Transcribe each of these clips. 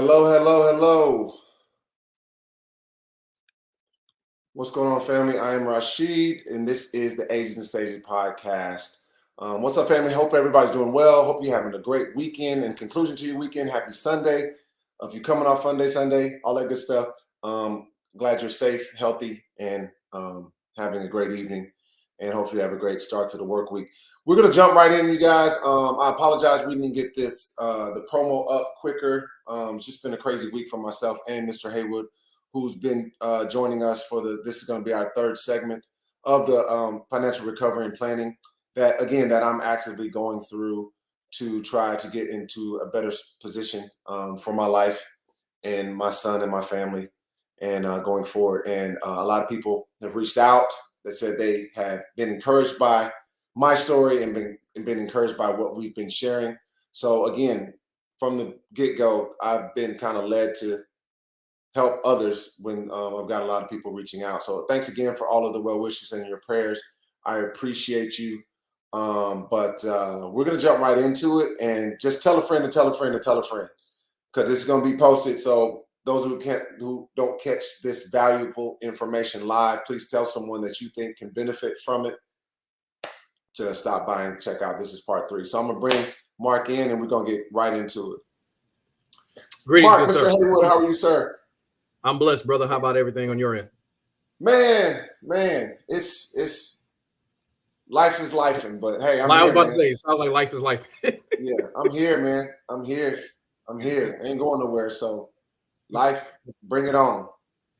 Hello, hello, hello. What's going on, family? I am Rashid, and this is the Agents and Stages podcast. What's up, family? Hope everybody's doing well. Hope you're having a great weekend and conclusion to your weekend. Happy Sunday. If you're coming off Sunday, all that good stuff. Glad you're safe, healthy, and having a great evening. And hopefully have a great start to the work week. We're going to jump right in, you guys. I apologize we didn't get the promo up quicker. It's just been a crazy week for myself and Mr. Haywood, who's been joining us for this is going to be our third segment of the financial recovery and planning that I'm actively going through to try to get into a better position for my life and my son and my family and going forward. And a lot of people have reached out that said they have been encouraged by my story and been encouraged by what we've been sharing. So again, from the get-go, I've been kind of led to help others when I've got a lot of people reaching out. So thanks again for all of the well wishes and your prayers. I appreciate you. But we're going to jump right into it and just tell a friend to tell a friend to tell a friend, because this is going to be posted. So those who don't catch this valuable information live, please tell someone that you think can benefit from it to stop by and check out. This is part 3. So I'm going to bring Mark in and we're going to get right into it. Greetings, Mark, Mr. Haywood, how are you, sir? I'm blessed, brother. How about everything on your end? Man, it's life is lifing, but hey, I'm I was here, about man. to say, it sounds like life is life. Yeah, I'm here, man. I'm here. Ain't going nowhere. So life, bring it on. Okay.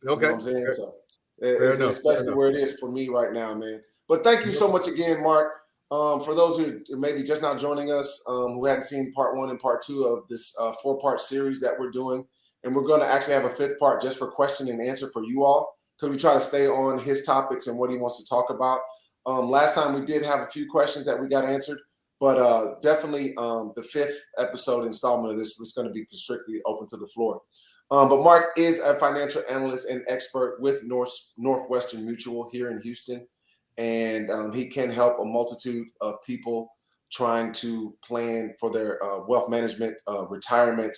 You know what I'm saying? So it's especially where it is for me right now, man. But thank you so much again, Mark. For those who maybe just now joining us, who hadn't seen part 1 and part 2 of this 4-part series that we're doing, and we're going to actually have a 5th part just for question and answer for you all, because we try to stay on his topics and what he wants to talk about. Last time we did have a few questions that we got answered, but definitely the 5th episode installment of this was going to be strictly open to the floor. But Mark is a financial analyst and expert with Northwestern Mutual here in Houston, and he can help a multitude of people trying to plan for their wealth management, retirement,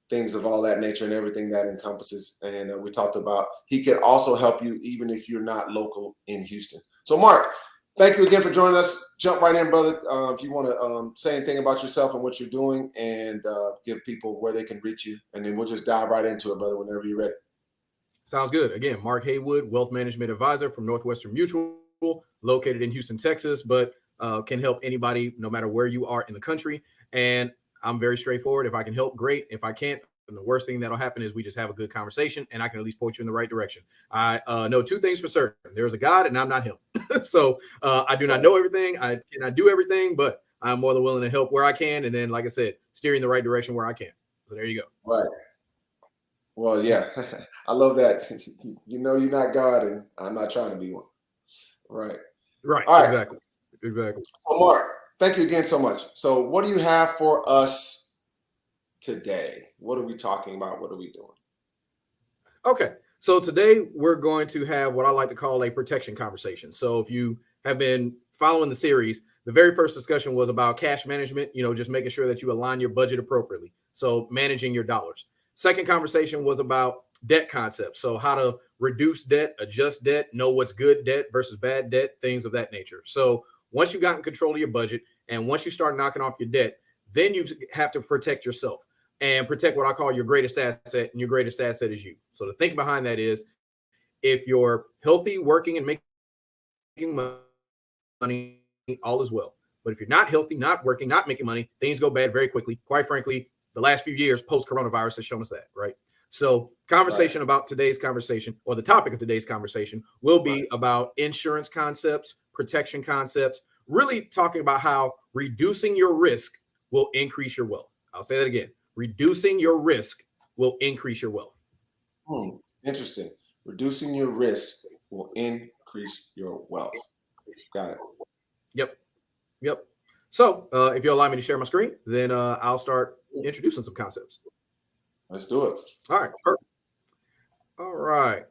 things of all that nature and everything that encompasses. And we talked about he can also help you even if you're not local in Houston. So Mark, thank you again for joining us. Jump right in, brother. If you want to say anything about yourself and what you're doing, and give people where they can reach you, and then we'll just dive right into it, brother, whenever you're ready. Sounds good. Again, Mark Haywood, Wealth Management Advisor from Northwestern Mutual, located in Houston, Texas, but can help anybody no matter where you are in the country. And I'm very straightforward. If I can help, great. If I can't, then the worst thing that'll happen is we just have a good conversation and I can at least point you in the right direction. I know 2 things for certain. There's a God and I'm not him. So I do not know everything. I cannot do everything, but I'm more than willing to help where I can. And then, like I said, steer in the right direction where I can. So there you go. Right. Well, yeah, I love that. You know, you're not God and I'm not trying to be one. Right. Right. All right. Exactly. So Mark, thank you again so much. So what do you have for us today? What are we talking about? What are we doing? Okay. So today we're going to have what I like to call a protection conversation. So if you have been following the series, the very first discussion was about cash management, just making sure that you align your budget appropriately. So managing your dollars. Second conversation was about debt concepts. So how to reduce debt, adjust debt, know what's good debt versus bad debt, things of that nature. So once you've gotten control of your budget and once you start knocking off your debt, then you have to protect yourself and protect what I call your greatest asset, and your greatest asset is you. So the thing behind that is if you're healthy, working, and making money, all is well. But if you're not healthy, not working, not making money, things go bad very quickly. Quite frankly, the last few years post-coronavirus has shown us that, right? So conversation about today's conversation, or the topic of today's conversation, will be about insurance concepts, protection concepts, really talking about how reducing your risk will increase your wealth. I'll say that again. Reducing your risk will increase your wealth. Interesting. Reducing your risk will increase your wealth. Got it. Yep. So if you'll allow me to share my screen, then I'll start introducing some concepts. Let's do it. All right. Perfect. All right.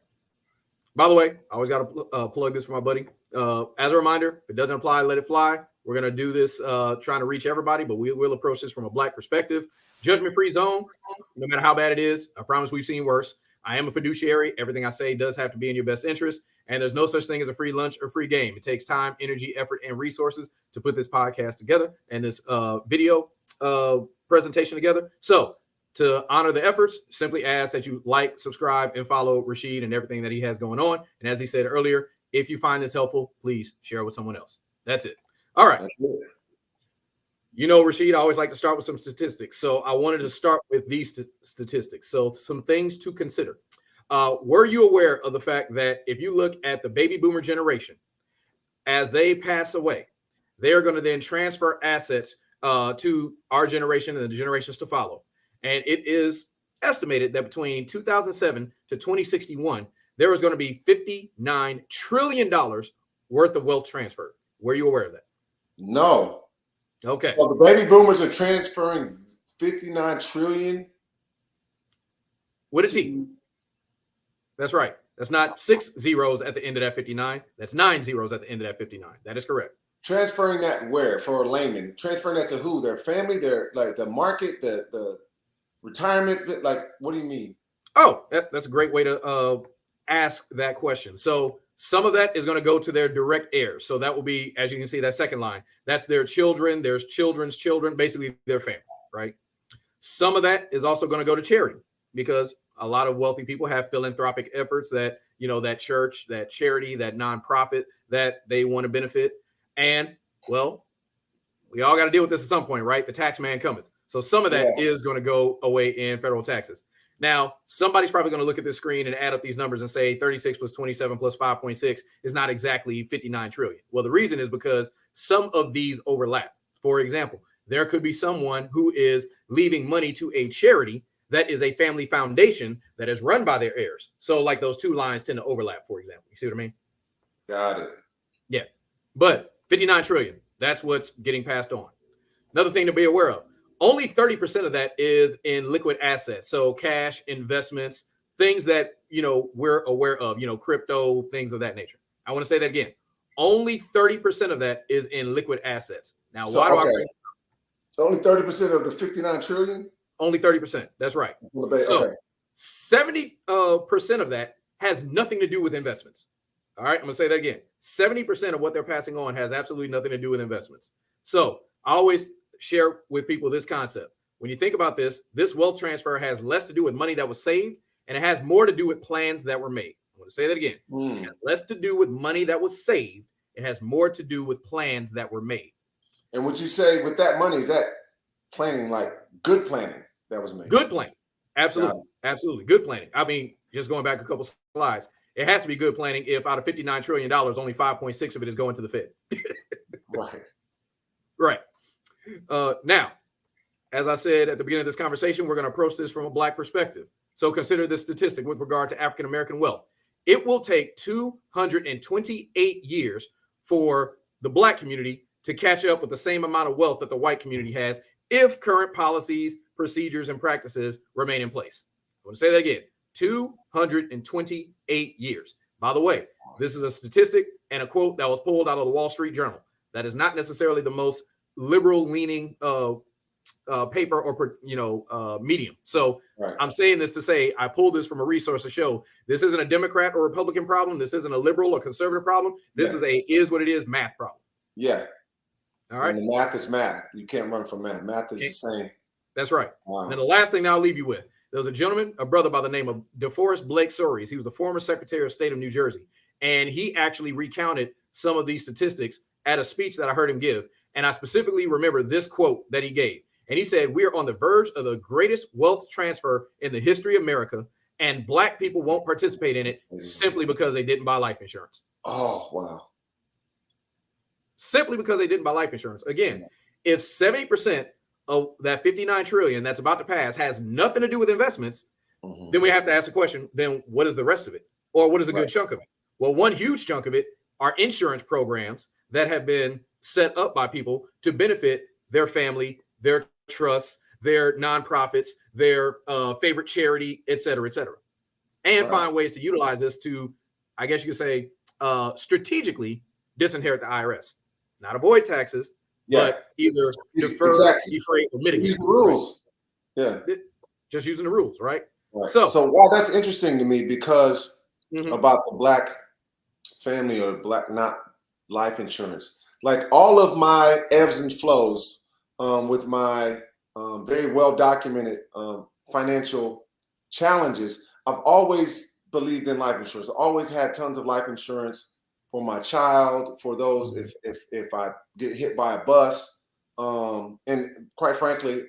By the way, I always got to plug this for my buddy. As a reminder, if it doesn't apply, let it fly. We're going to do this trying to reach everybody, but we will approach this from a Black perspective. Judgment-free zone, no matter how bad it is. I promise we've seen worse. I am a fiduciary. Everything I say does have to be in your best interest. And there's no such thing as a free lunch or free game. It takes time, energy, effort, and resources to put this podcast together and this video presentation together. So to honor the efforts, simply ask that you like, subscribe, and follow Rashid and everything that he has going on. And as he said earlier, if you find this helpful, please share it with someone else. That's it. All right. You know, Rashid, I always like to start with some statistics. So I wanted to start with these statistics. So some things to consider. Were you aware of the fact that if you look at the baby boomer generation, as they pass away, they are going to then transfer assets to our generation and the generations to follow. And it is estimated that between 2007 to 2061, there is going to be $59 trillion worth of wealth transferred. Were you aware of that? No. Okay. Well, the baby boomers are transferring 59 trillion. What is he? That's right. That's not 6 zeros at the end of that 59. That's 9 zeros at the end of that 59. That is correct. Transferring that where for a layman? Transferring that to who? Their family? Their like the market? The retirement? Like what do you mean? Oh, that's a great way to ask that question. So some of that is going to go to their direct heirs. So that will be, as you can see, that second line. That's their children, their children's children, basically their family, right? Some of that is also going to go to charity because a lot of wealthy people have philanthropic efforts that, you know, that church, that charity, that nonprofit that they want to benefit. And, well, we all got to deal with this at some point, right? The tax man cometh. So some of that is going to go away in federal taxes. Now, somebody's probably going to look at this screen and add up these numbers and say 36 plus 27 plus 5.6 is not exactly 59 trillion. Well, the reason is because some of these overlap. For example, there could be someone who is leaving money to a charity that is a family foundation that is run by their heirs. So like those two lines tend to overlap, for example. You see what I mean? Got it. Yeah. But 59 trillion, that's what's getting passed on. Another thing to be aware of. Only 30% of that is in liquid assets. So cash, investments, things that, you know, we're aware of, you know, crypto, things of that nature. I want to say that again. Only 30% of that is in liquid assets. Now, So, why do okay. Only 30% of the 59 trillion? Only 30%. That's right. So 70% of that has nothing to do with investments. All right. I'm going to say that again. 70% of what they're passing on has absolutely nothing to do with investments. So I always share with people this concept. When you think about this wealth transfer has less to do with money that was saved, and it has more to do with plans that were made. I'm going to say that again. It has less to do with money that was saved. It has more to do with plans that were made. And would you say with that money, is that planning, like good planning that was made? Good planning. Absolutely. Absolutely. Good planning. I mean, just going back a couple slides, it has to be good planning if out of $59 trillion, only 5.6 of it is going to the Fed. Right. Right. Now, as I said at the beginning of this conversation, we're going to approach this from a Black perspective. So consider this statistic with regard to African-American wealth. It will take 228 years for the Black community to catch up with the same amount of wealth that the white community has if current policies, procedures, and practices remain in place. I want to say that again, 228 years. By the way, this is a statistic and a quote that was pulled out of the Wall Street Journal. That is not necessarily the most liberal-leaning paper or medium. So I'm saying this to say I pulled this from a resource to show this isn't a Democrat or Republican problem. This isn't a liberal or conservative problem. This is what it is math problem. Yeah. All right. And the math is math. You can't run from math. Math is the same. That's right. Wow. And then the last thing that I'll leave you with, there was a gentleman, a brother by the name of DeForest Blake Soares. He was the former Secretary of State of New Jersey. And he actually recounted some of these statistics at a speech that I heard him give. And I specifically remember this quote that he gave. And he said, "We are on the verge of the greatest wealth transfer in the history of America, and Black people won't participate in it simply because they didn't buy life insurance." Oh, wow. Simply because they didn't buy life insurance. Again, if 70% of that 59 trillion that's about to pass has nothing to do with investments, then we have to ask the question, then what is the rest of it? Or what is a good chunk of it? Well, one huge chunk of it are insurance programs that have been set up by people to benefit their family, their trusts, their nonprofits, their favorite charity, et cetera, and find ways to utilize this to, I guess you could say, strategically disinherit the IRS. Not avoid taxes, but either defer, defray, or mitigate. Use the rules. Yeah. Just using the rules, right? Right. So, So wow, that's interesting to me because mhm, about the black family or black not life insurance. Like all of my ebbs and flows with my very well documented financial challenges, I've always believed in life insurance. I always had tons of life insurance for my child, for those mhm, if I get hit by a bus. And quite frankly,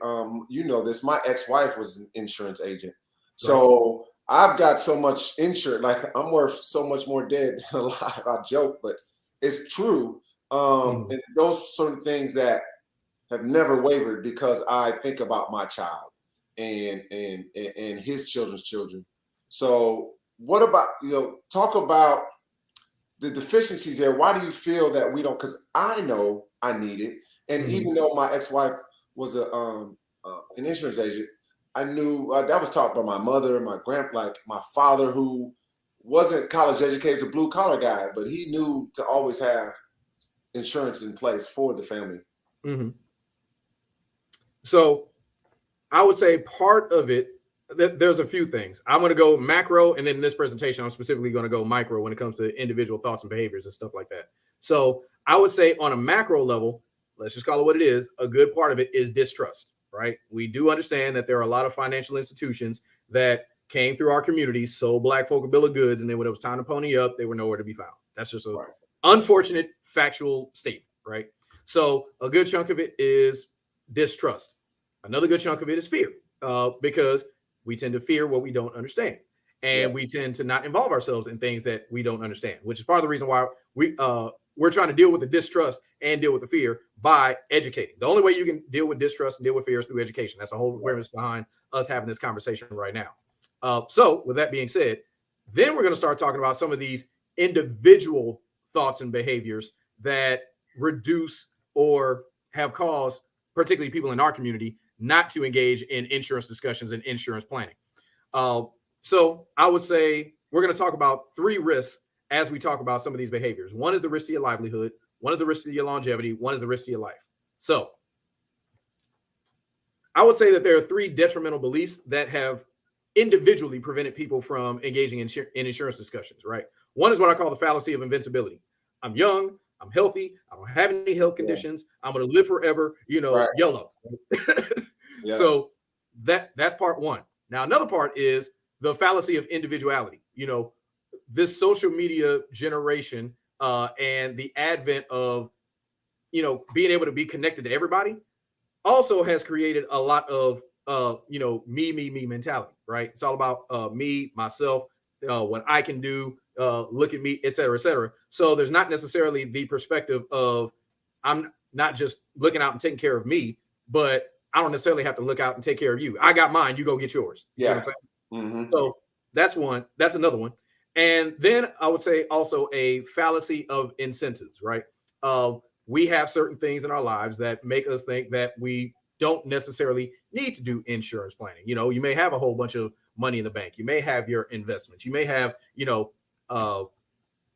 you know this, my ex-wife was an insurance agent. right. So I've got so much insurance, like I'm worth so much more dead than alive. I joke, but it's true. Mhm, And those certain things that have never wavered because I think about my child and his children's children. So what about, talk about the deficiencies there. Why do you feel that we don't? Because I know I need it, and mhm. even though my ex-wife was an insurance agent, I knew that was taught by my mother, like my father, who wasn't college educated, a blue collar guy, but he knew to always have insurance in place for the family. Mhm. So I would say part of it, there's a few things. I'm going to go macro, and then in this presentation, I'm specifically going to go micro when it comes to individual thoughts and behaviors and stuff like that. So I would say on a macro level, let's just call it what it is. A good part of it is distrust, right? We do understand that there are a lot of financial institutions that came through our communities, sold black folk a bill of goods, and then when it was time to pony up, they were nowhere to be found. That's just a Right. unfortunate factual statement, right? So a good chunk of it is distrust. Another good chunk of it is fear, because we tend to fear what we don't understand, Yeah. and we tend to not involve ourselves in things that we don't understand, which is part of the reason why we're trying to deal with the distrust and deal with the fear by educating. The only way you can deal with distrust and deal with fear is through education. That's the whole premise behind us having this conversation right now. So, with that being said, then we're going to start talking about some of these individual thoughts and behaviors that reduce or have caused, particularly people in our community, not to engage in insurance discussions and insurance planning. Uh, so I would say we're going to talk about 3 risks as we talk about some of these behaviors. One is the risk to your livelihood, one is the risk to your longevity, one is the risk to your life. So I would say that there are 3 detrimental beliefs that have individually prevented people from engaging in insurance discussions, right? One is what I call the fallacy of invincibility. I'm young, I'm healthy, I don't have any health Yeah. conditions, I'm going to live forever, Right. YOLO. Yeah. So that's part one. Now, another part is the fallacy of individuality. This social media generation and the advent of, being able to be connected to everybody also has created a lot of me mentality, right? It's all about me, myself, what I can do, look at me, et cetera, et cetera. So there's not necessarily the perspective of I'm not just looking out and taking care of me, but I don't necessarily have to look out and take care of you. I got mine, you go get yours. You see what I'm Yeah. saying? Mm-hmm. So that's one. That's another one. And then I would say also a fallacy of incentives, right? We have certain things in our lives that make us think that we don't necessarily need to do insurance planning. You may have a whole bunch of money in the bank. You may have your investments. You may have, uh,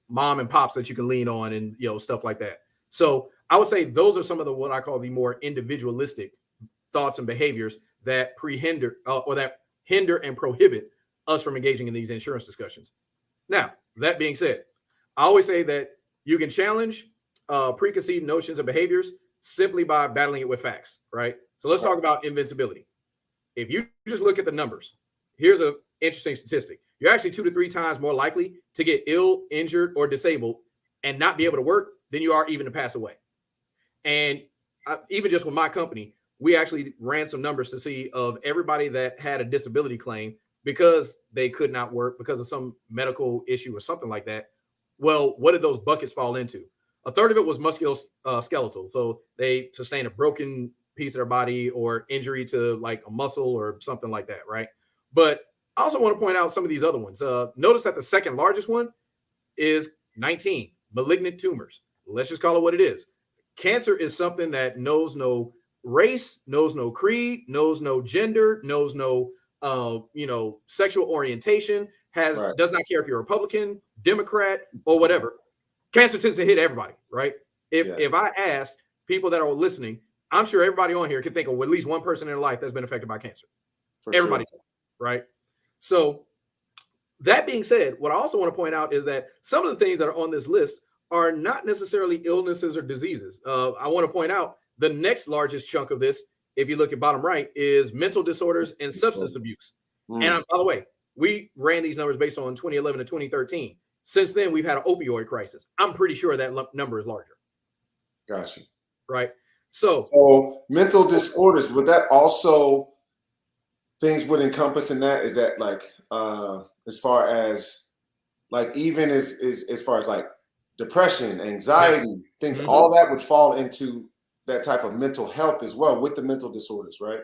mom and pops that you can lean on and, stuff like that. So I would say those are some of the what I call the more individualistic thoughts and behaviors that prehinder or that hinder and prohibit us from engaging in these insurance discussions. Now, that being said, I always say that you can challenge preconceived notions and behaviors simply by battling it with facts, right? So let's talk about invincibility. If you just look at the numbers, here's an interesting statistic. You're actually 2 to 3 times more likely to get ill, injured, or disabled and not be able to work than you are even to pass away. And even just with my company, we actually ran some numbers to see of everybody that had a disability claim because they could not work because of some medical issue or something like that. Well, what did those buckets fall into? A third of it was musculoskeletal. So they sustained a broken piece of their body or injury to like a muscle or something like that, right? But I also want to point out some of these other ones. Notice that the second largest one is 19, malignant tumors. Let's just call it what it is. Cancer is something that knows no race, knows no creed, knows no gender, knows no sexual orientation, does not care if you're Republican, Democrat, or whatever. Cancer tends to hit everybody, right? If I ask people that are listening, I'm sure everybody on here can think of at least one person in their life that's been affected by cancer. For Everybody, sure. right? So that being said, what I also want to point out is that some of the things that are on this list are not necessarily illnesses or diseases. I want to point out the next largest chunk of this, if you look at bottom right, is mental disorders and substance abuse. And by the way, we ran these numbers based on 2011 to 2013. Since then, we've had an opioid crisis. I'm pretty sure that number is larger. Gotcha. Right. So mental disorders, would that also things would encompass in that? Is that like as far as like even as far as like depression, anxiety, things, all that would fall into that type of mental health as well with the mental disorders, right?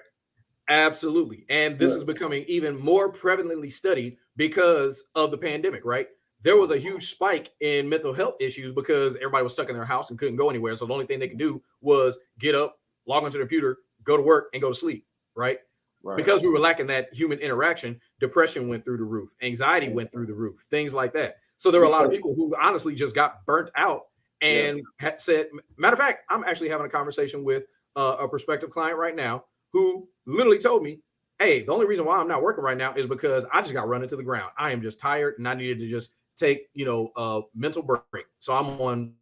Absolutely. And this is becoming even more prevalently studied because of the pandemic, right? There was a huge spike in mental health issues because everybody was stuck in their house and couldn't go anywhere. So the only thing they could do was get up, log onto the computer, go to work, and go to sleep, right? Because we were lacking that human interaction, depression went through the roof, anxiety went through the roof, things like that. So there were a lot of people who honestly just got burnt out and had said, matter of fact, I'm actually having a conversation with a prospective client right now who literally told me, hey, the only reason why I'm not working right now is because I just got run into the ground. I am just tired and I needed to just take, a mental break. So I'm on,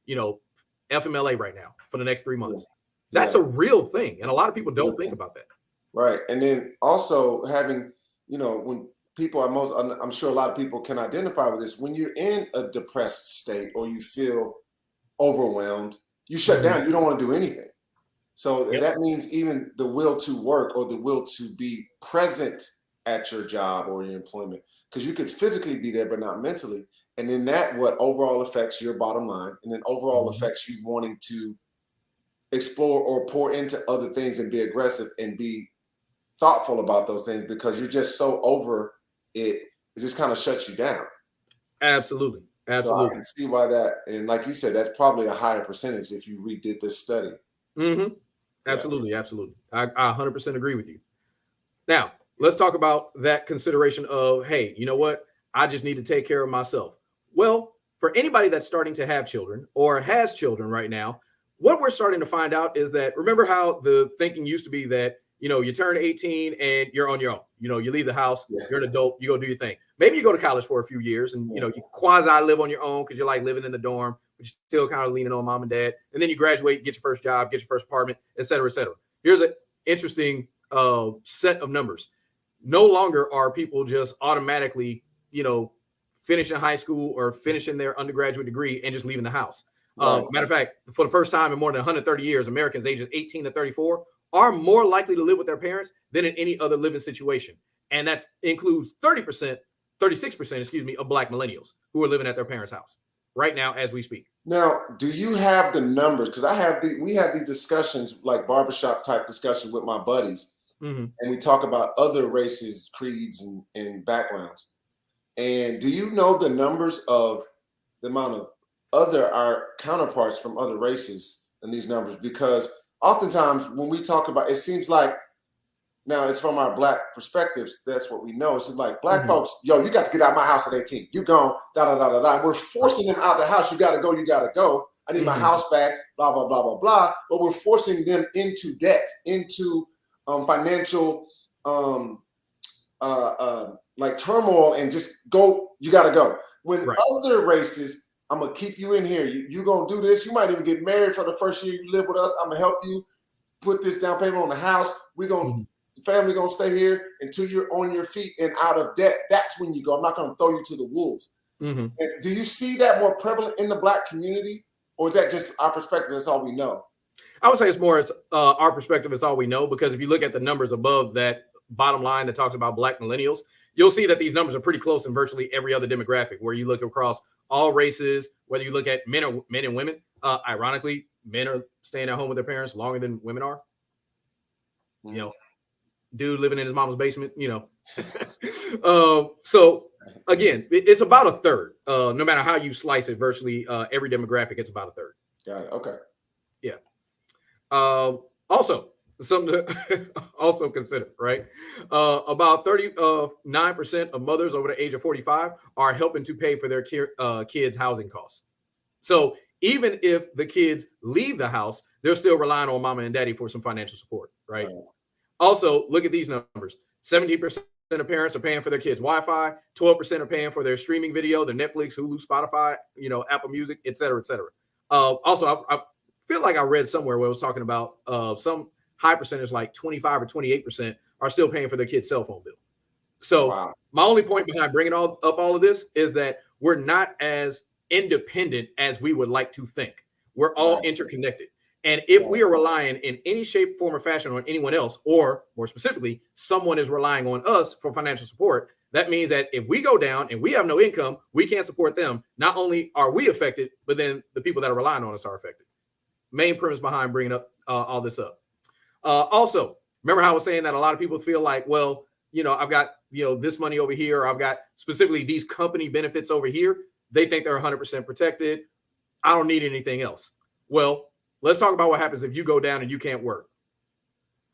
FMLA right now for the next 3 months. That's a real thing. And a lot of people don't think about that. Right. And then also having, when people I'm sure a lot of people can identify with this, when you're in a depressed state or you feel overwhelmed, you shut down, you don't want to do anything. So that means even the will to work or the will to be present at your job or your employment, because you could physically be there, but not mentally. And then that what overall affects your bottom line, and then overall affects you wanting to explore or pour into other things and be aggressive and be thoughtful about those things, because you're just so over it, it just kind of shuts you down. Absolutely. So I can see why that, and like you said, that's probably a higher percentage if you redid this study. Absolutely. Absolutely. I 100% agree with you. Now, let's talk about that consideration of, hey, you know what? I just need to take care of myself. Well, for anybody that's starting to have children or has children right now, what we're starting to find out is that, remember how the thinking used to be that, you turn 18 and you're on your own. You leave the house, you're an adult, you go do your thing. Maybe you go to college for a few years and, you quasi live on your own because you're like living in the dorm, but you're still kind of leaning on mom and dad. And then you graduate, get your first job, get your first apartment, et cetera, et cetera. Here's an interesting set of numbers. No longer are people just automatically, finishing high school or finishing their undergraduate degree and just leaving the house. Matter of fact, for the first time in more than 130 years, Americans ages 18 to 34 are more likely to live with their parents than in any other living situation. And that includes 36%, of Black millennials who are living at their parents' house right now as we speak. Now, do you have the numbers? Because we have these discussions, like barbershop type discussions with my buddies. And we talk about other races, creeds, and backgrounds. And do you know the numbers of the amount of our counterparts from other races in these numbers? Because oftentimes when we talk about, it seems like, now it's from our Black perspectives, that's what we know. It's like Black folks, yo, you got to get out of my house at 18. You gone, da-da-da-da-da. We're forcing them out of the house. You got to go, you got to go. I need my house back, blah, blah, blah, blah, blah. But we're forcing them into debt, into financial like turmoil, and just go, you got to go. When other races, I'm going to keep you in here. You're going to do this. You might even get married for the first year you live with us. I'm going to help you put this down payment on the house. We're going to, the family going to stay here until you're on your feet and out of debt. That's when you go. I'm not going to throw you to the wolves. And do you see that more prevalent in the Black community? Or is that just our perspective? That's all we know. I would say it's more our perspective is all we know, because if you look at the numbers above that bottom line that talks about Black millennials, you'll see that these numbers are pretty close in virtually every other demographic, where you look across all races, whether you look at men and women. Ironically, men are staying at home with their parents longer than women are. Dude living in his mama's basement, So again, it's about a third. No matter how you slice it, virtually every demographic, it's about a third. Got it. Okay. Yeah. Also, something to also consider, right? About 39% of mothers over the age of 45 are helping to pay for their kids' housing costs. So even if the kids leave the house, they're still relying on mama and daddy for some financial support, right? Also, look at these numbers. 17% of parents are paying for their kids' Wi-Fi, 12% are paying for their streaming video, their Netflix, Hulu, Spotify, Apple Music, et cetera, et cetera. Also, I feel like I read somewhere where it was talking about some high percentage, like 25 or 28%, are still paying for their kids' cell phone bill. So my only point behind bringing all of this is that we're not as independent as we would like to think. We're all interconnected. And if we are relying in any shape, form, or fashion on anyone else, or more specifically, someone is relying on us for financial support, that means that if we go down and we have no income, we can't support them. Not only are we affected, but then the people that are relying on us are affected. Main premise behind bringing up all this up. Also, remember how I was saying that a lot of people feel like, well, I've got, this money over here, or I've got specifically these company benefits over here. They think they're 100% protected. I don't need anything else. Well, let's talk about what happens if you go down and you can't work.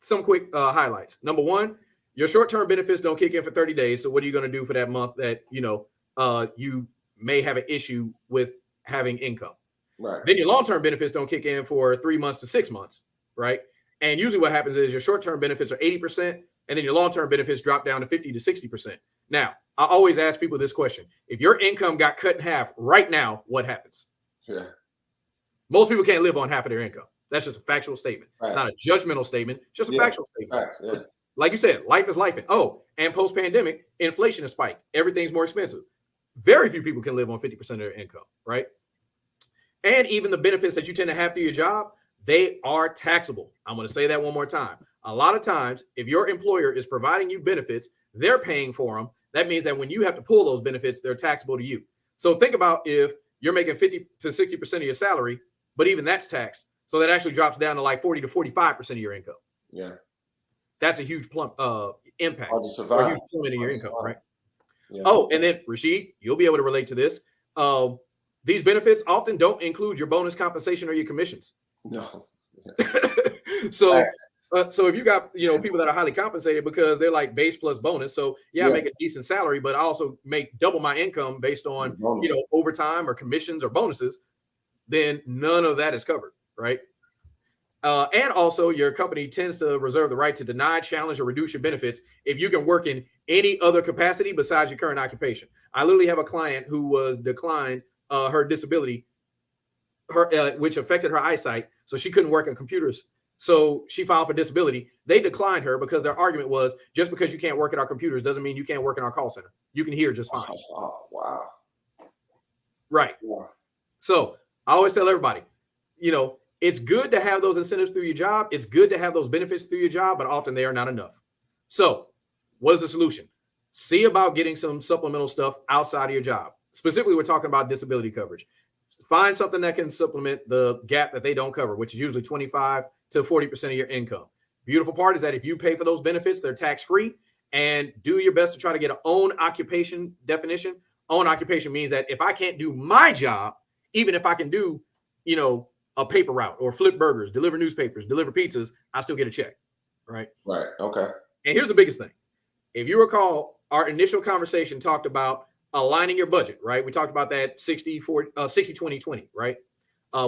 Some quick highlights. Number one, your short-term benefits don't kick in for 30 days. So what are you going to do for that month that, you may have an issue with having income? Right. Then your long-term benefits don't kick in for 3 months to 6 months, right? And usually what happens is your short-term benefits are 80%, and then your long-term benefits drop down to 50 to 60%. Now, I always ask people this question. If your income got cut in half right now, what happens? Yeah. Most people can't live on half of their income. That's just a factual statement. Right. It's not a judgmental statement, just a factual statement. Right. Like you said, life is life. And post-pandemic, inflation has spiked. Everything's more expensive. Very few people can live on 50% of their income, right? And even the benefits that you tend to have through your job, they are taxable. I'm going to say that one more time. A lot of times, if your employer is providing you benefits, they're paying for them. That means that when you have to pull those benefits, they're taxable to you. So think about if you're making 50 to 60% of your salary, but even that's taxed. So that actually drops down to like 40 to 45% of your income. Yeah. That's a huge impact. Or a huge plummet in your income, right? Yeah. Oh, and then Rashid, you'll be able to relate to this. These benefits often don't include your bonus compensation or your commissions. No. So if you got, people that are highly compensated because they're like base plus bonus. So I make a decent salary, but I also make double my income based on, overtime or commissions or bonuses. Then none of that is covered, right? And also your company tends to reserve the right to deny, challenge, or reduce your benefits if you can work in any other capacity besides your current occupation. I literally have a client who was declined her disability, which affected her eyesight, so she couldn't work on computers. So she filed for disability. They declined her because their argument was, just because you can't work at our computers doesn't mean you can't work in our call center. You can hear just fine. Oh, wow. Right. Yeah. So I always tell everybody, it's good to have those incentives through your job. It's good to have those benefits through your job, but often they are not enough. So what is the solution? See about getting some supplemental stuff outside of your job. Specifically, we're talking about disability coverage. Find something that can supplement the gap that they don't cover, which is usually 25 to 40% of your income. Beautiful part is that if you pay for those benefits, they're tax-free, and do your best to try to get an own occupation definition. Own occupation means that if I can't do my job, even if I can do, a paper route or flip burgers, deliver newspapers, deliver pizzas, I still get a check. Right. Right. Okay. And here's the biggest thing. If you recall, our initial conversation talked about aligning your budget, right? We talked about that 60, 20, 20, right?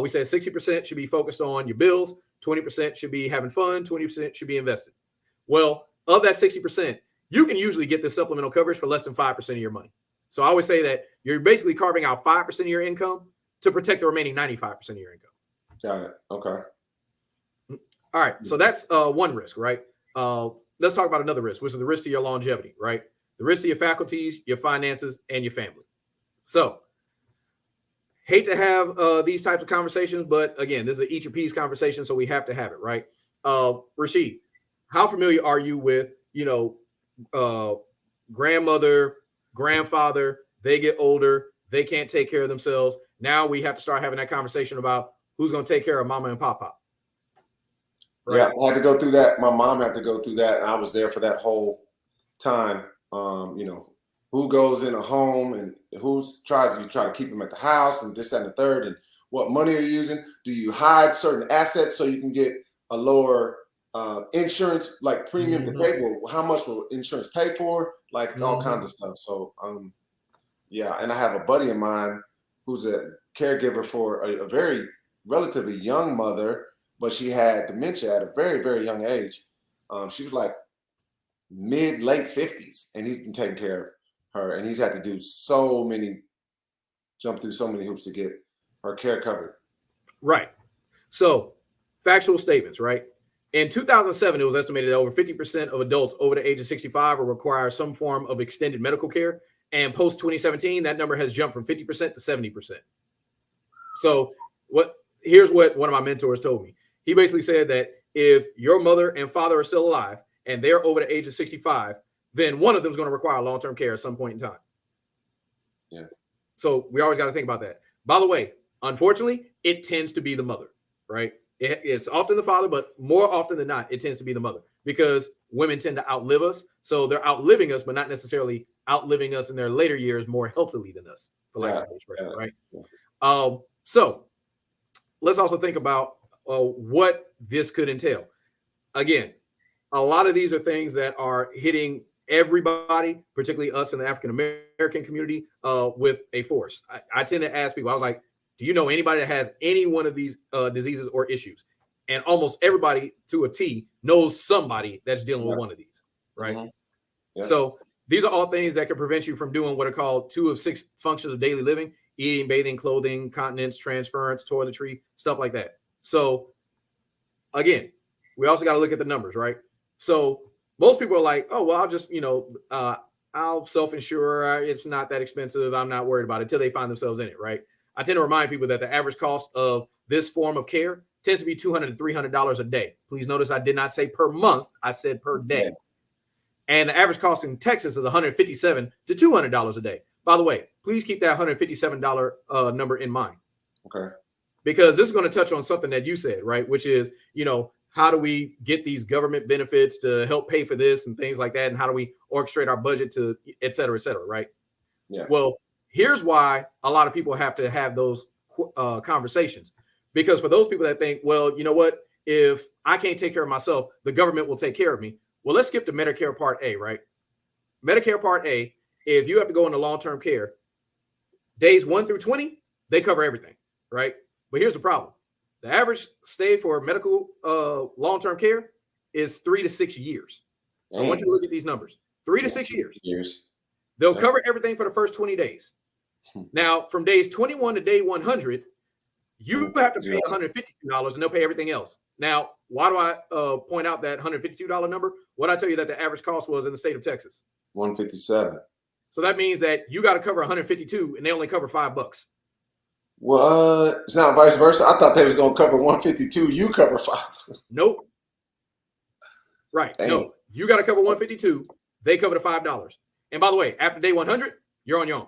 We said 60% should be focused on your bills, 20% should be having fun, 20% should be invested. Well, of that 60%, you can usually get this supplemental coverage for less than 5% of your money. So I always say that you're basically carving out 5% of your income to protect the remaining 95% of your income. Got it. Okay. All right. So that's one risk, right? Let's talk about another risk, which is the risk to your longevity, right? The risk to your faculties, your finances, and your family. So hate to have these types of conversations, but again, this is an eat your peas conversation, so we have to have it, right? Rashid, how familiar are you with, grandmother, grandfather, they get older, they can't take care of themselves. Now we have to start having that conversation about who's going to take care of mama and papa. Right? Yeah, I had to go through that. My mom had to go through that, and I was there for that whole time. Who goes in a home and who tries to keep them at the house and this, that, and the third, and what money are you using? Do you hide certain assets so you can get a lower insurance, like premium to pay? Well, how much will insurance pay for? Like, it's all kinds of stuff. So, and I have a buddy of mine who's a caregiver for a very relatively young mother, but she had dementia at a very, very young age. She was like late 50s, and he's been taking care of her, and he's had to do jump through so many hoops to get her care covered. Right. So, factual statements, right? In 2007, it was estimated that over 50% of adults over the age of 65 will require some form of extended medical care. And post 2017, that number has jumped from 50% to 70%. So, here's what one of my mentors told me. He basically said that if your mother and father are still alive and they're over the age of 65, then one of them is going to require long-term care at some point in time. Yeah. So we always got to think about that. By the way, unfortunately, it tends to be the mother, right? It's often the father, but more often than not, it tends to be the mother because women tend to outlive us. So they're outliving us, but not necessarily outliving us in their later years more healthily than us, for lack of expression, right? Yeah. So let's also think about what this could entail. Again, a lot of these are things that are hitting everybody, particularly us in the African American community, with a force. I tend to ask people, I was like, do you know anybody that has any one of these diseases or issues? And almost everybody to a T knows somebody that's dealing with one of these, right? Mm-hmm. Yeah. So these are all things that can prevent you from doing what are called 2 of 6 functions of daily living: eating, bathing, clothing, continence, transference, toiletry, stuff like that. So again, we also got to look at the numbers, right? So most people are like, oh, well, I'll just, I'll self-insure. It's not that expensive. I'm not worried about it, until they find themselves in it, right? I tend to remind people that the average cost of this form of care tends to be $200 to $300 a day. Please notice I did not say per month. I said per day. Okay. And the average cost in Texas is $157 to $200 a day. By the way, please keep that $157 number in mind. Okay. Because this is going to touch on something that you said, right? Which is, how do we get these government benefits to help pay for this and things like that? And how do we orchestrate our budget to et cetera, right? Yeah. Well, here's why a lot of people have to have those conversations. Because for those people that think, well, you know what? If I can't take care of myself, the government will take care of me. Well, let's skip to Medicare Part A, right? Medicare Part A, if you have to go into long-term care, days 1 through 20, they cover everything, right? But here's the problem. The average stay for medical long-term care is 3 to 6 years. So I want you to look at these numbers. 3 to 6 years. They'll cover everything for the first 20 days. Now, from days 21 to day 100, you have to pay $152 and they'll pay everything else. Now, why do I point out that $152 number? What I tell you that the average cost was in the state of Texas? $157. So that means that you got to cover $152 and they only cover $5. What? It's not vice versa. I thought they was gonna cover $152. You cover $5. Nope. Right. Dang. No, you got to cover $152. They cover the $5. And by the way, after day 100, you're on your own.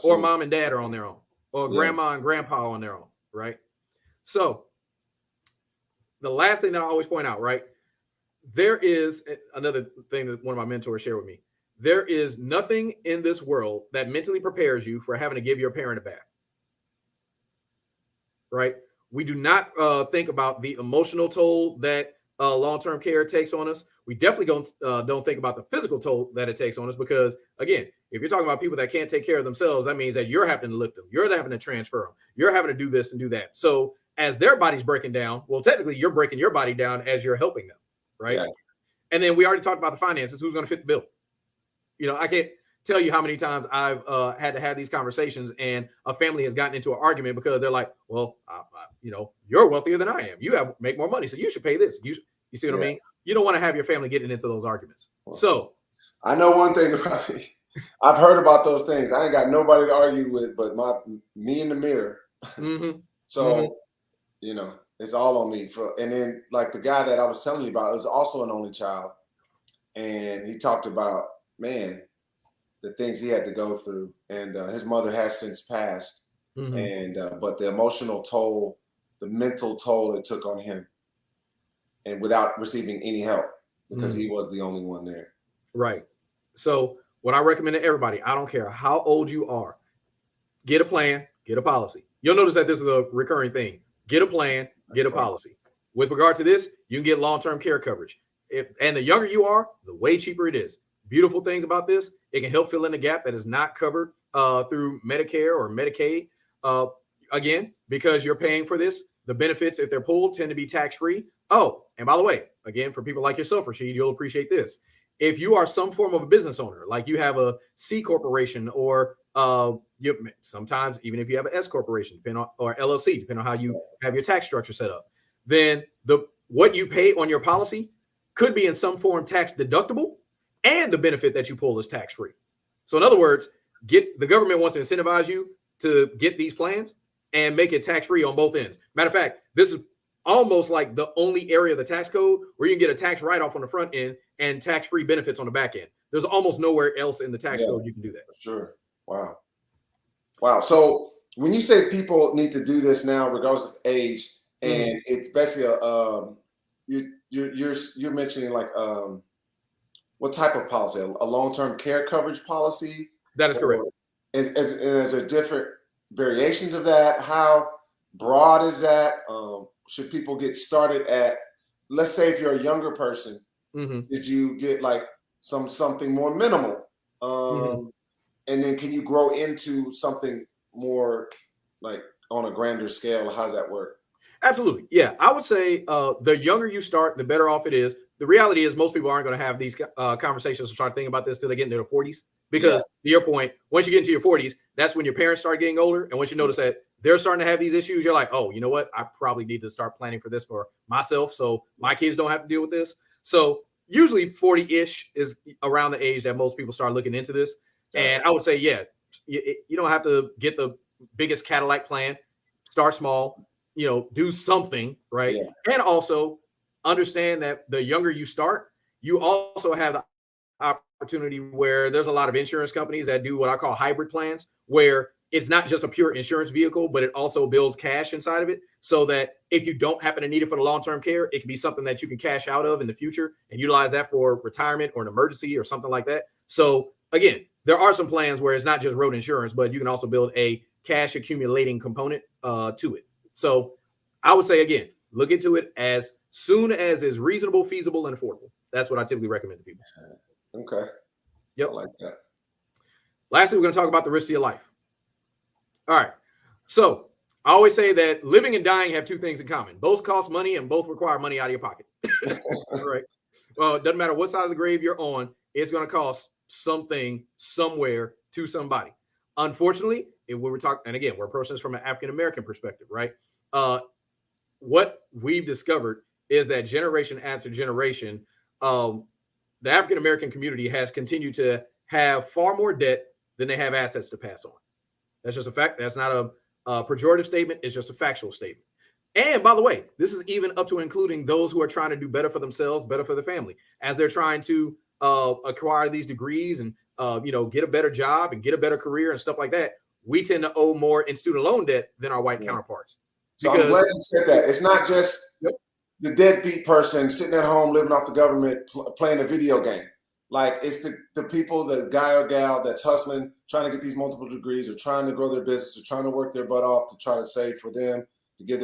Or mom and dad are on their own, or grandma and grandpa on their own, right? So the last thing that I always point out, right? There is another thing that one of my mentors shared with me. There is nothing in this world that mentally prepares you for having to give your parent a bath, right? We do not think about the emotional toll that long-term care takes on us. We definitely don't think about the physical toll that it takes on us, because again, if you're talking about people that can't take care of themselves, that means that you're having to lift them, you're having to transfer them, you're having to do this and do that. So as their body's breaking down, well, technically you're breaking your body down as you're helping them, right? Yeah. And then we already talked about the finances. Who's going to fit the bill? I can't tell you how many times I've had to have these conversations, and a family has gotten into an argument because they're like, well, you're wealthier than I am. You make more money, so you should pay this. You see what I mean? You don't want to have your family getting into those arguments. Well, so I know one thing about me. I've heard about those things. I ain't got nobody to argue with but me in the mirror. Mm-hmm. So, it's all on me. And then like the guy that I was telling you about was also an only child. And he talked about, man, the things he had to go through. And his mother has since passed. Mm-hmm. And but the emotional toll, the mental toll it took on him, and without receiving any help, because he was the only one there. Right. So what I recommend to everybody, I don't care how old you are, get a plan, get a policy. You'll notice that this is a recurring thing. Get a plan, get a policy. With regard to this, you can get long-term care coverage. And the younger you are, the way cheaper it is. Beautiful things about this, it can help fill in the gap that is not covered through Medicare or Medicaid. Again, because you're paying for this, the benefits, if they're pulled, tend to be tax-free. Oh, and by the way, again, for people like yourself, Rashid, you'll appreciate this. If you are some form of a business owner, like you have a C corporation, or sometimes even if you have an S corporation, or LLC, depending on how you have your tax structure set up, then what you pay on your policy could be in some form tax deductible, and the benefit that you pull is tax-free. So in other words, the government wants to incentivize you to get these plans and make it tax-free on both ends. Matter of fact, this is almost like the only area of the tax code where you can get a tax write-off on the front end and tax-free benefits on the back end. There's almost nowhere else in the tax code you can do that. Sure. Wow. So when you say people need to do this now, regardless of age, and it's basically you're mentioning like what type of policy? A long-term care coverage policy? That is correct. Is there different variations of that? How broad is that? Should people get started at, let's say if you're a younger person, did you get like something more minimal? And then can you grow into something more like on a grander scale? How does that work? Absolutely. Yeah. I would say the younger you start, the better off it is. The reality is most people aren't going to have these conversations or start thinking about this till they get into their 40s. Because to your point, once you get into your 40s, that's when your parents start getting older. And once you notice that they're starting to have these issues, you're like, oh, you know what? I probably need to start planning for this for myself so my kids don't have to deal with this. So usually 40-ish is around the age that most people start looking into this. And I would say, you don't have to get the biggest Cadillac plan. Start small, do something, right? Yeah. And also understand that the younger you start, you also have the opportunity where there's a lot of insurance companies that do what I call hybrid plans, where it's not just a pure insurance vehicle, but it also builds cash inside of it, so that if you don't happen to need it for the long-term care, it can be something that you can cash out of in the future and utilize that for retirement or an emergency or something like that. So again, there are some plans where it's not just road insurance, but you can also build a cash accumulating component to it. So I would say, again, look into it as soon as is reasonable, feasible, and affordable. That's what I typically recommend to people. Okay. Yep. I like that. Lastly, we're going to talk about the risk of your life. All right. So I always say that living and dying have two things in common. Both cost money and both require money out of your pocket. All right. Well, it doesn't matter what side of the grave you're on. It's going to cost something somewhere to somebody. Unfortunately, if we were talking, and again, we're approaching this from an African-American perspective, right? What we've discovered is that generation after generation, the African-American community has continued to have far more debt than they have assets to pass on. That's just a fact. That's not a pejorative statement. It's just a factual statement. And by the way, this is even up to including those who are trying to do better for themselves, better for their family, as they're trying to acquire these degrees and, get a better job and get a better career and stuff like that. We tend to owe more in student loan debt than our white counterparts. So I'm glad you said that. It's not just the deadbeat person sitting at home living off the government playing a video game. Like, it's the people, the guy or gal that's hustling, trying to get these multiple degrees, or trying to grow their business, or trying to work their butt off to try to save for them, to give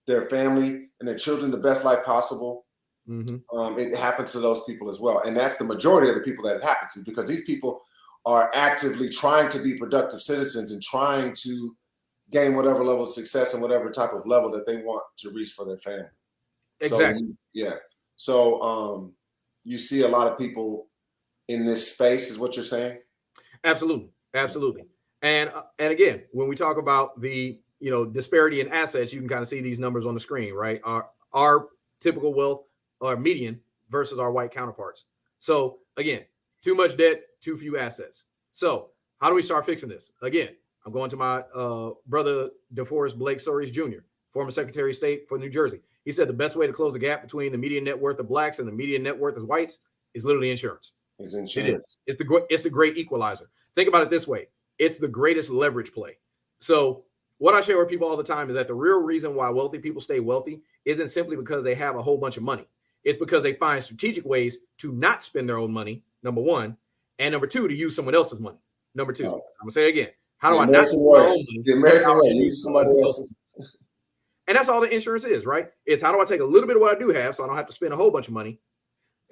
their family and their children the best life possible. It happens to those people as well. And that's the majority of the people that it happens to, because these people are actively trying to be productive citizens and trying to gain whatever level of success and whatever type of level that they want to reach for their family. Exactly. So you see a lot of people in this space, is what you're saying? Absolutely. And again, when we talk about the disparity in assets, you can kind of see these numbers on the screen, right? Our typical wealth, or median, versus our white counterparts. So again, too much debt, too few assets. So how do we start fixing this? Again, I'm going to my brother DeForest Blake Soares Jr., former Secretary of State for New Jersey. He said the best way to close the gap between the median net worth of blacks and the median net worth of whites is literally insurance. It's insurance. It's the great equalizer. Think about it this way. It's the greatest leverage play. So what I share with people all the time is that the real reason why wealthy people stay wealthy isn't simply because they have a whole bunch of money. It's because they find strategic ways to not spend their own money, number one, and number two, to use someone else's money. Number two, I'm gonna say it again. How do I not spend my own money? The American way, use somebody else's. And that's all the insurance is, right? It's how do I take a little bit of what I do have so I don't have to spend a whole bunch of money,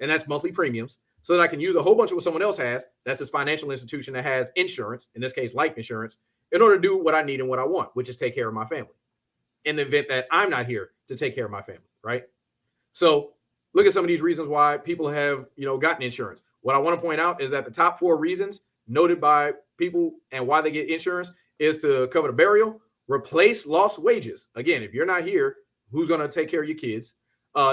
and that's monthly premiums, so that I can use a whole bunch of what someone else has. That's this financial institution that has insurance, in this case, life insurance, in order to do what I need and what I want, which is take care of my family in the event that I'm not here to take care of my family, right? So look at some of these reasons why people have, gotten insurance. What I want to point out is that the top 4 reasons noted by people and why they get insurance is to cover the burial, replace lost wages. Again, if you're not here, who's going to take care of your kids?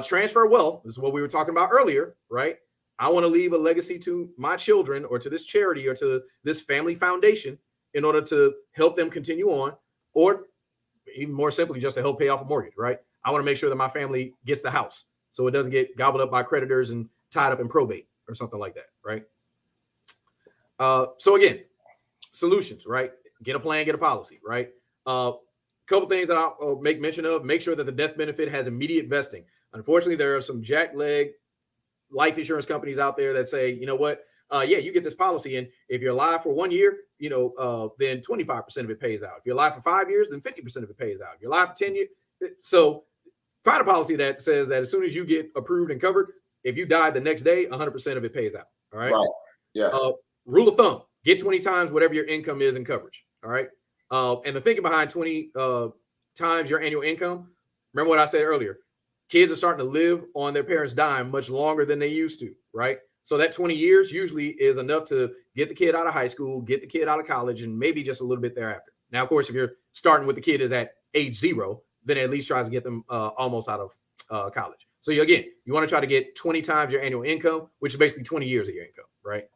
Transfer wealth. This is what we were talking about earlier, right? I want to leave a legacy to my children or to this charity or to this family foundation in order to help them continue on, or even more simply, just to help pay off a mortgage, right? I want to make sure that my family gets the house so it doesn't get gobbled up by creditors and tied up in probate or something like that, right? So again, solutions, right? Get a plan, get a policy, right? Couple things that I'll make mention of: make sure that the death benefit has immediate vesting. Unfortunately, there are some jackleg life insurance companies out there that say, you know what? Yeah, you get this policy, and if you're alive for 1 year, then 25% of it pays out. If you're alive for 5 years, then 50% of it pays out. If you're alive for 10 years, so find a policy that says that as soon as you get approved and covered, if you die the next day, 100% of it pays out. All right. Right. Yeah. Rule of thumb: get 20 times whatever your income is in coverage. All right. And the thinking behind 20 times your annual income. Remember what I said earlier. Kids are starting to live on their parents' dime much longer than they used to, right? So that 20 years usually is enough to get the kid out of high school, get the kid out of college, and maybe just a little bit thereafter. Now, of course, if you're starting with the kid is at age 0, then at least tries to get them almost out of college. So you want to try to get 20 times your annual income, which is basically 20 years of your income, right?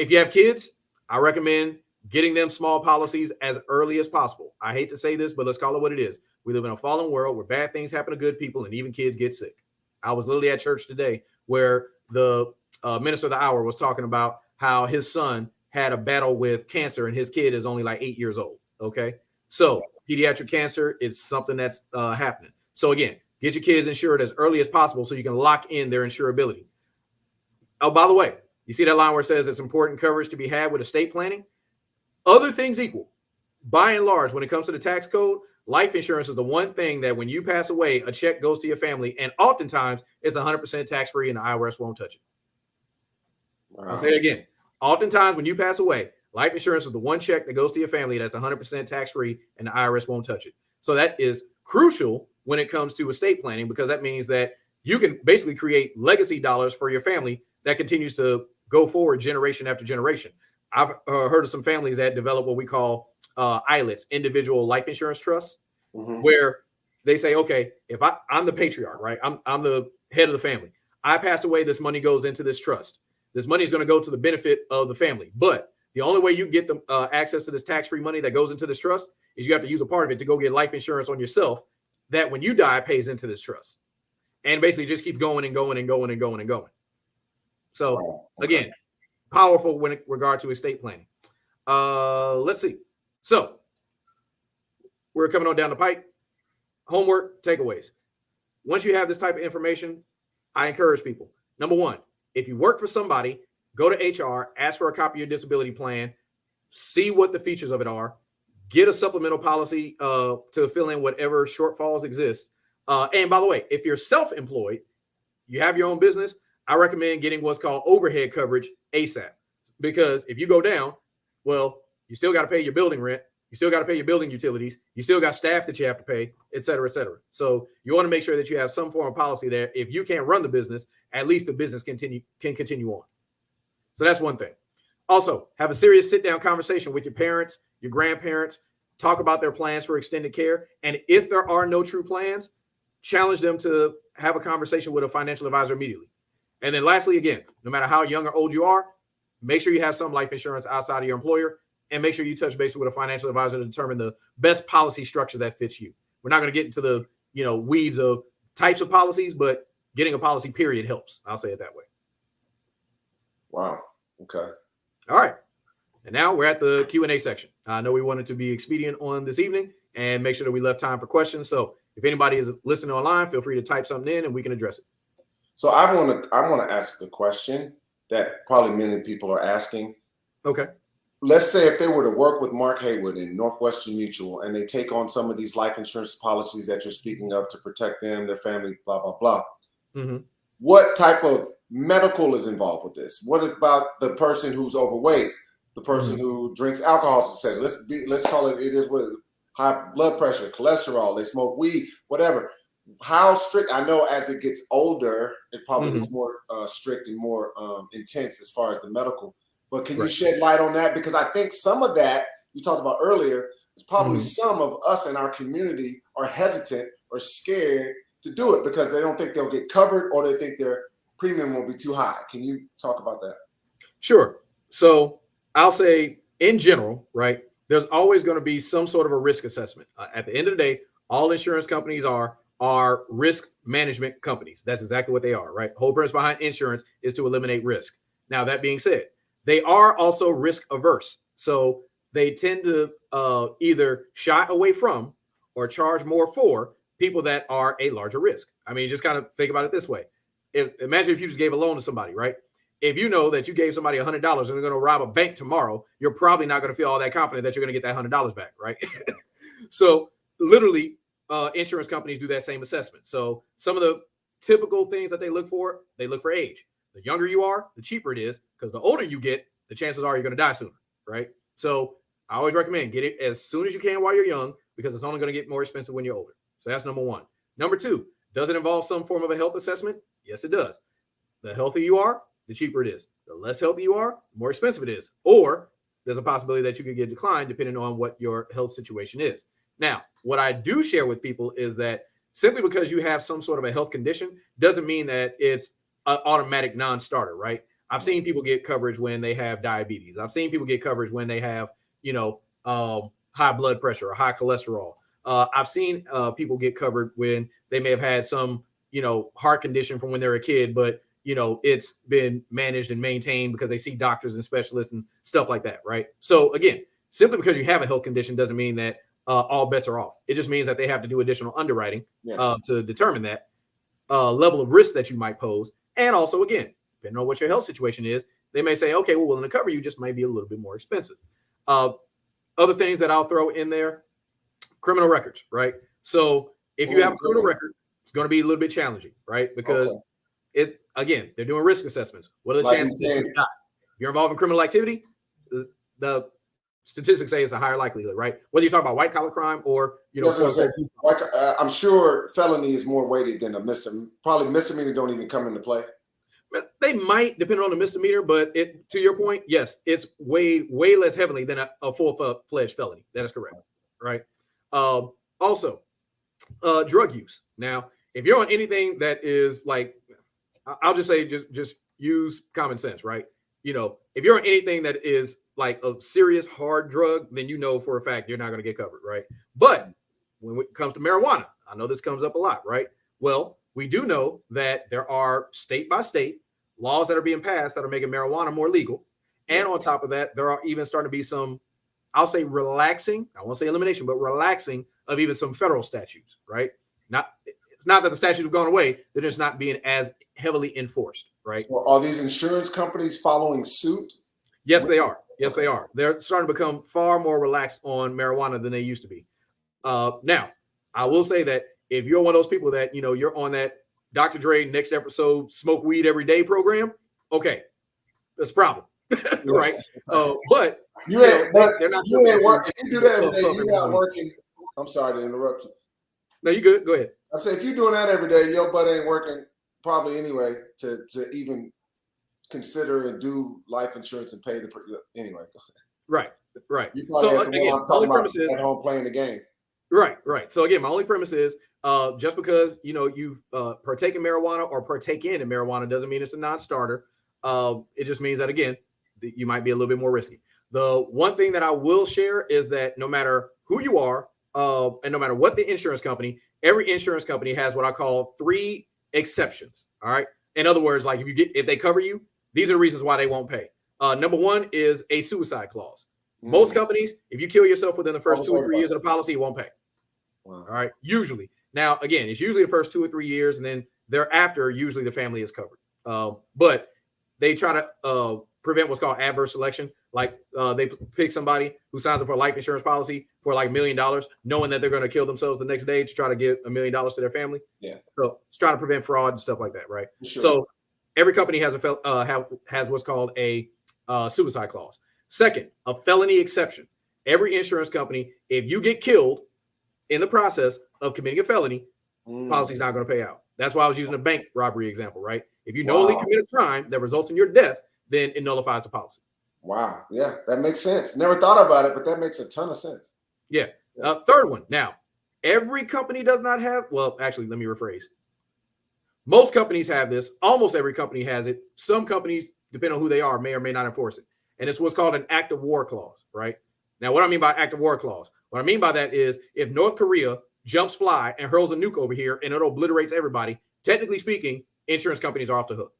If you have kids, I recommend getting them small policies as early as possible. I hate to say this, but let's call it what it is. We live in a fallen world where bad things happen to good people, and even kids get sick. I was literally at church today where the minister of the hour was talking about how his son had a battle with cancer, and his kid is only like 8 years old. Okay. So pediatric cancer is something that's happening. So again, get your kids insured as early as possible so you can lock in their insurability. Oh, by the way, you see that line where it says it's important coverage to be had with estate planning? Other things equal, by and large, when it comes to the tax code, life insurance is the one thing that when you pass away, a check goes to your family, and oftentimes it's 100% tax-free and the IRS won't touch it. Wow. I'll say it again. Oftentimes when you pass away, life insurance is the one check that goes to your family that's 100% tax-free and the IRS won't touch it. So that is crucial when it comes to estate planning, because that means that you can basically create legacy dollars for your family that continues to go forward generation after generation. I've heard of some families that develop what we call ILITs, individual life insurance trusts, where they say, okay, if I'm the patriarch, right? I'm the head of the family. I pass away, this money goes into this trust. This money is going to go to the benefit of the family. But the only way you can get the access to this tax-free money that goes into this trust is you have to use a part of it to go get life insurance on yourself that when you die pays into this trust. And basically just keep going and going and going and going and going. So again, powerful when it regard to estate planning. Let's see. So we're coming on down the pike. Homework, takeaways. Once you have this type of information, I encourage people. Number one, if you work for somebody, go to HR, ask for a copy of your disability plan, see what the features of it are, get a supplemental policy to fill in whatever shortfalls exist. And by the way, if you're self-employed, you have your own business, I recommend getting what's called overhead coverage ASAP, because if you go down, well, you still got to pay your building rent. You still got to pay your building utilities. You still got staff that you have to pay, et cetera, et cetera. So you want to make sure that you have some form of policy there. If you can't run the business, at least the business can continue on. So that's one thing. Also, have a serious sit-down conversation with your parents, your grandparents, talk about their plans for extended care. And if there are no true plans, challenge them to have a conversation with a financial advisor immediately. And then lastly, again, no matter how young or old you are, make sure you have some life insurance outside of your employer, and make sure you touch base with a financial advisor to determine the best policy structure that fits you. We're not going to get into the weeds of types of policies, but getting a policy period helps. I'll say it that way. Wow. Okay. All right. And now we're at the Q&A section. I know we wanted to be expedient on this evening and make sure that we left time for questions. So if anybody is listening online, feel free to type something in and we can address it. So I want to ask the question that probably many people are asking. Okay. Let's say if they were to work with Mark Haywood in Northwestern Mutual and they take on some of these life insurance policies that you're speaking of to protect them, their family, blah, blah, blah. Mm-hmm. what type of medical is involved with this? What about the person who's overweight, the person who drinks alcohol successfully? Let's call it is what high blood pressure, cholesterol, they smoke weed, whatever. How strict? I know as it gets older, it probably is more strict and more intense as far as the medical. But can you shed light on that? Because I think some of that you talked about earlier is probably some of us in our community are hesitant or scared to do it because they don't think they'll get covered or they think their premium will be too high. Can you talk about that? Sure. So I'll say in general, right, there's always going to be some sort of a risk assessment. At the end of the day, all insurance companies are risk management companies. That's exactly what they are, right? The whole premise behind insurance is to eliminate risk. Now, that being said, they are also risk averse. So they tend to either shy away from or charge more for people that are a larger risk. I mean, just kind of think about it this way. Imagine if you just gave a loan to somebody, right? If you know that you gave somebody $100 and they're going to rob a bank tomorrow, you're probably not going to feel all that confident that you're going to get that $100 back, right? So literally, insurance companies do that same assessment. So some of the typical things that they look for age. The younger you are, the cheaper it is, because the older you get, the chances are you're going to die sooner, right? So I always recommend get it as soon as you can while you're young, because it's only going to get more expensive when you're older. So that's number one. Number two, does it involve some form of a health assessment? Yes, it does. The healthier you are, the cheaper it is. The less healthy you are, the more expensive it is. Or there's a possibility that you could get declined depending on what your health situation is. Now, what I do share with people is that simply because you have some sort of a health condition doesn't mean that it's an automatic non-starter, right? I've seen people get coverage when they have diabetes. I've seen people get coverage when they have, high blood pressure or high cholesterol. I've seen people get covered when they may have had some, heart condition from when they're a kid, but it's been managed and maintained because they see doctors and specialists and stuff like that, right? So again, simply because you have a health condition doesn't mean that all bets are off. It just means that they have to do additional underwriting to determine that level of risk that you might pose. And also, again, depending on what your health situation is, they may say, okay, we're willing to cover you, just might be a little bit more expensive. Other things that I'll throw in there, criminal records, right? So if you have a criminal record, it's going to be a little bit challenging, right? Because they're doing risk assessments. What are the chances that you die? If you're involved in criminal activity, the statistics say it's a higher likelihood, right? Whether you're talking about white collar crime or, I'm sure felony is more weighted than a misdemeanor. Probably misdemeanor don't even come into play. They might, depending on the misdemeanor, but to your point, yes, it's way less heavily than a full-fledged felony. That is correct, right? Also, drug use. Now, if you're on anything that is like, I'll just say, just use common sense, right? If you're on anything that is like a serious hard drug, then for a fact you're not going to get covered, right? But when it comes to marijuana, I know this comes up a lot, right? Well, we do know that there are state by state laws that are being passed that are making marijuana more legal. And on top of that, there are even starting to be some, I'll say relaxing, I won't say elimination, but relaxing of even some federal statutes, right? It's not that the statutes have gone away, they're just not being as heavily enforced, right? So are these insurance companies following suit? Yes, they are. Yes, they are. They're starting to become far more relaxed on marijuana than they used to be. Now, I will say that if you're one of those people that, you're on that Dr. Dre next episode, smoke weed every day program, okay, that's a problem, right? But they're not. You ain't working. If you do that every day, you're not working. I'm sorry to interrupt you. No, you good. Go ahead. I'd say if you're doing that every day, your butt ain't working probably anyway to even consider and do life insurance and pay the anyway. Right. You probably so again, I'm talking about at home playing the game. Right. So again, my only premise is just because you partake in marijuana or partake in marijuana doesn't mean it's a non-starter. It just means that again, you might be a little bit more risky. The one thing that I will share is that no matter who you are, and no matter what the insurance company, every insurance company has what I call 3 exceptions. All right. In other words, like if they cover you, these are the reasons why they won't pay. Number one is a suicide clause. Most companies, if you kill yourself within the first 2 or 3 years of the policy, it won't pay. Wow. All right. Usually. Now, again, it's usually the first 2 or 3 years, and then thereafter, usually the family is covered. But they try to prevent what's called adverse selection. Like they pick somebody who signs up for a life insurance policy for like $1 million, knowing that they're going to kill themselves the next day to try to get $1 million to their family. Yeah. So it's trying to prevent fraud and stuff like that, right? Sure. So every company has has what's called a suicide clause. Second, a felony exception. Every insurance company, if you get killed in the process of committing a felony, policy's not going to pay out. That's why I was using a bank robbery example, right? If you knowingly commit a crime that results in your death, then it nullifies the policy. Wow. Yeah, that makes sense. Never thought about it, but that makes a ton of sense. Yeah. Third one. Now, every company does not have, well, actually, let me rephrase. Most companies have this. Almost every company has it. Some companies, depending on who they are, may or may not enforce it. And it's what's called an act of war clause, right? Now, what I mean by act of war clause, what I mean by that is if North Korea jumps fly and hurls a nuke over here and it obliterates everybody, technically speaking, insurance companies are off the hook.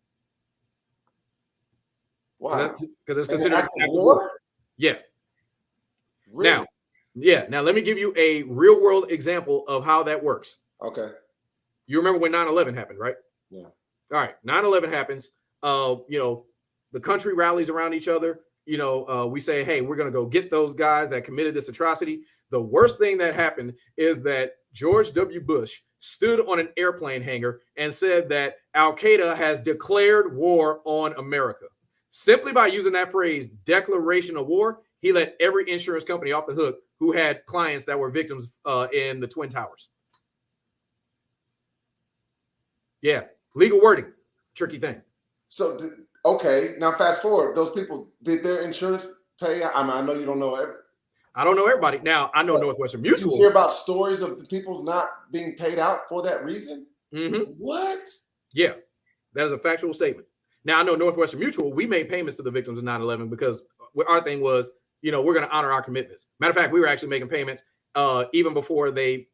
Wow. Because it's considered an act of war. Yeah. Really? Now let me give you a real world example of how that works. Okay. You remember when 9/11 happened, right? Yeah. All right. 9/11 happens. The country rallies around each other. We say, hey, we're going to go get those guys that committed this atrocity. The worst thing that happened is that George W. Bush stood on an airplane hangar and said that Al-Qaeda has declared war on America. Simply by using that phrase, declaration of war, he let every insurance company off the hook who had clients that were victims in the Twin Towers. Yeah, legal wording, tricky thing. So, okay, now fast forward. Those people, did their insurance pay? I know you don't know. I don't know everybody. Now, I know Northwestern Mutual. Did you hear about stories of the people not being paid out for that reason? Mm-hmm. What? Yeah, that is a factual statement. Now, I know Northwestern Mutual, we made payments to the victims of 9/11 because our thing was, we're going to honor our commitments. Matter of fact, we were actually making payments even before they,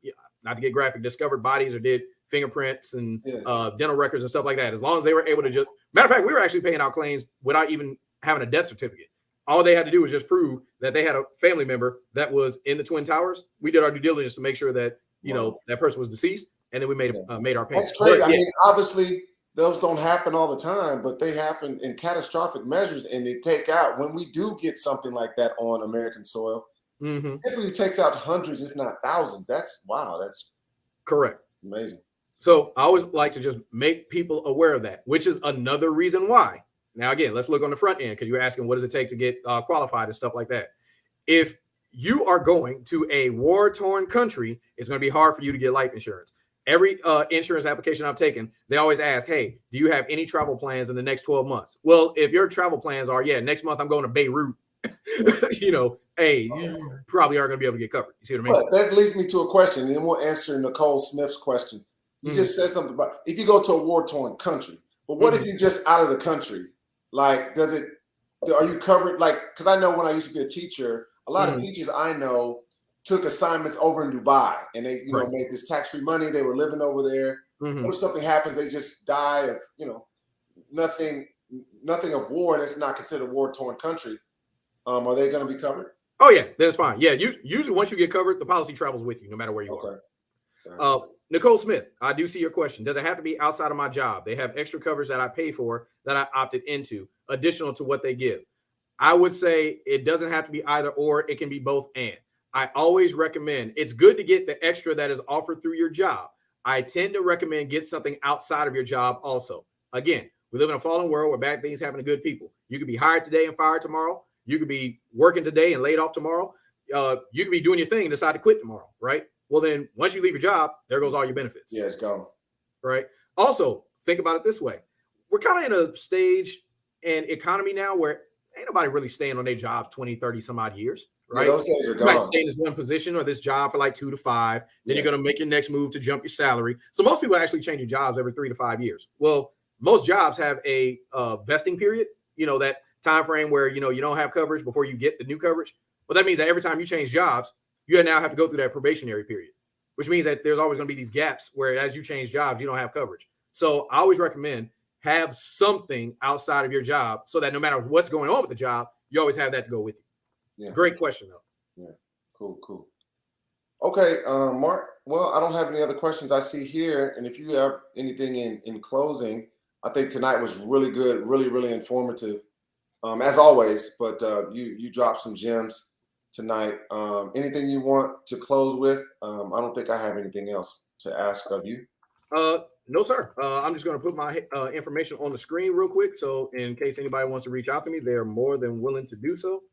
not to get graphic, discovered bodies or did fingerprints and dental records and stuff like that. As long as they were able to just, matter of fact, we were actually paying out claims without even having a death certificate. All they had to do was just prove that they had a family member that was in the Twin Towers. We did our due diligence to make sure that, that person was deceased. And then we made our payments. That's crazy. I mean, obviously, those don't happen all the time, but they happen in catastrophic measures, and they take out, when we do get something like that on American soil, typically takes out hundreds, if not thousands. That's correct. Amazing. So I always like to just make people aware of that, which is another reason why. Now, again, let's look on the front end, because you're asking what does it take to get qualified and stuff like that. If you are going to a war-torn country, it's going to be hard for you to get life insurance. Every insurance application I've taken, they always ask, hey, do you have any travel plans in the next 12 months? Well, if your travel plans are, next month I'm going to Beirut, hey, you probably aren't going to be able to get covered. You see what I mean? But that leads me to a question, and then we'll answer Nicole Smith's question. You just said something about if you go to a war-torn country, but what if you're just out of the country? Like, are you covered? Like, because I know when I used to be a teacher, a lot of teachers I know took assignments over in Dubai, and they, made this tax-free money. They were living over there. What if something happens? They just die of, nothing of war, and it's not considered a war-torn country. Are they going to be covered? Oh yeah, that's fine. Yeah, usually once you get covered, the policy travels with you, no matter where you are. Nicole Smith, I do see your question. Does it have to be outside of my job? They have extra coverage that I pay for that I opted into, additional to what they give. I would say it doesn't have to be either or. It can be both and. I always recommend, it's good to get the extra that is offered through your job. I tend to recommend get something outside of your job also. Again, we live in a fallen world where bad things happen to good people. You could be hired today and fired tomorrow. You could be working today and laid off tomorrow. You could be doing your thing and decide to quit tomorrow, right? Well, then once you leave your job, there goes all your benefits. Yeah, it's gone. Right. Also, think about it this way. We're kind of in a stage and economy now where ain't nobody really staying on their job 20, 30 some odd years. Right. Yeah, those days are gone. You might stay in this one position or this job for like 2 to 5. Then you're going to make your next move to jump your salary. So most people actually change your jobs every 3 to 5 years. Well, most jobs have a vesting period, that time frame where, you don't have coverage before you get the new coverage. Well, that means that every time you change jobs, you now have to go through that probationary period, which means that there's always going to be these gaps where as you change jobs, you don't have coverage. So I always recommend have something outside of your job so that no matter what's going on with the job, you always have that to go with you. Yeah. Great question, though. Yeah. Cool. Okay, Mark. Well, I don't have any other questions I see here. And if you have anything in closing, I think tonight was really good, really, really informative. as always. But you dropped some gems tonight. Anything you want to close with? I don't think I have anything else to ask of you. No, sir. I'm just going to put my information on the screen real quick. So in case anybody wants to reach out to me, they're more than willing to do so.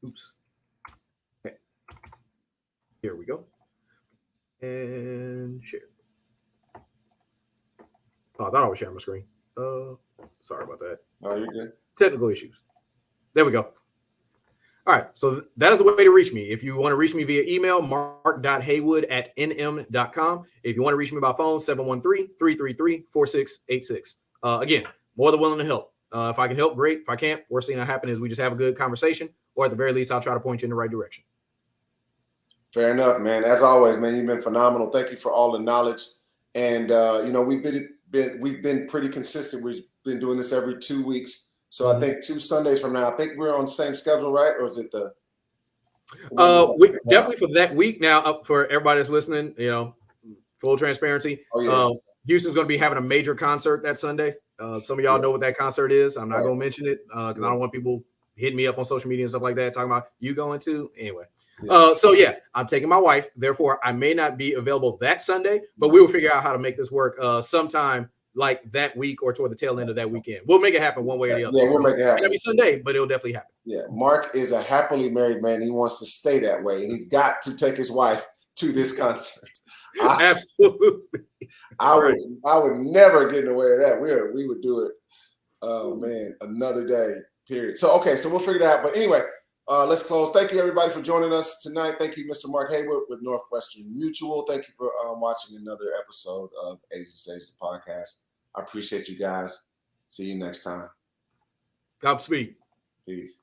Oops. Okay. Here we go. And share. Oh, I thought I was sharing my screen. Sorry about that. Oh, you're good. Technical issues. There we go. All right. So that is the way to reach me. If you want to reach me via email, mark.haywood@nm.com. If you want to reach me by phone, 713-333-4686. Again, more than willing to help. If I can help, great. If I can't, worst thing that happen is we just have a good conversation, or at the very least, I'll try to point you in the right direction. Fair enough, man. As always, man, you've been phenomenal. Thank you for all the knowledge. And we've been pretty consistent. We've been doing this every 2 weeks. So I think 2 Sundays from now, I think we're on the same schedule, right? Or is it the? Definitely for that week. Now, for everybody that's listening, full transparency. Oh, yeah. Houston's going to be having a major concert that Sunday. Some of y'all know what that concert is. I'm not going to mention it because I don't want people hitting me up on social media and stuff like that, talking about you going to. Anyway. So I'm taking my wife. Therefore, I may not be available that Sunday, but we will figure out how to make this work sometime like that week or toward the tail end of that weekend. We'll make it happen one way or the other. Yeah, we'll make it happen. It'll be Sunday, but it'll definitely happen. Yeah, Mark is a happily married man. He wants to stay that way, and he's got to take his wife to this concert. Absolutely. I would never get in the way of that. We would do it. Oh man, another day. Period. So we'll figure it out. But anyway. Let's close. Thank you, everybody, for joining us tonight. Thank you, Mr. Mark Haywood with Northwestern Mutual. Thank you for watching another episode of Agent Stages Podcast. I appreciate you guys. See you next time. Godspeed. Peace.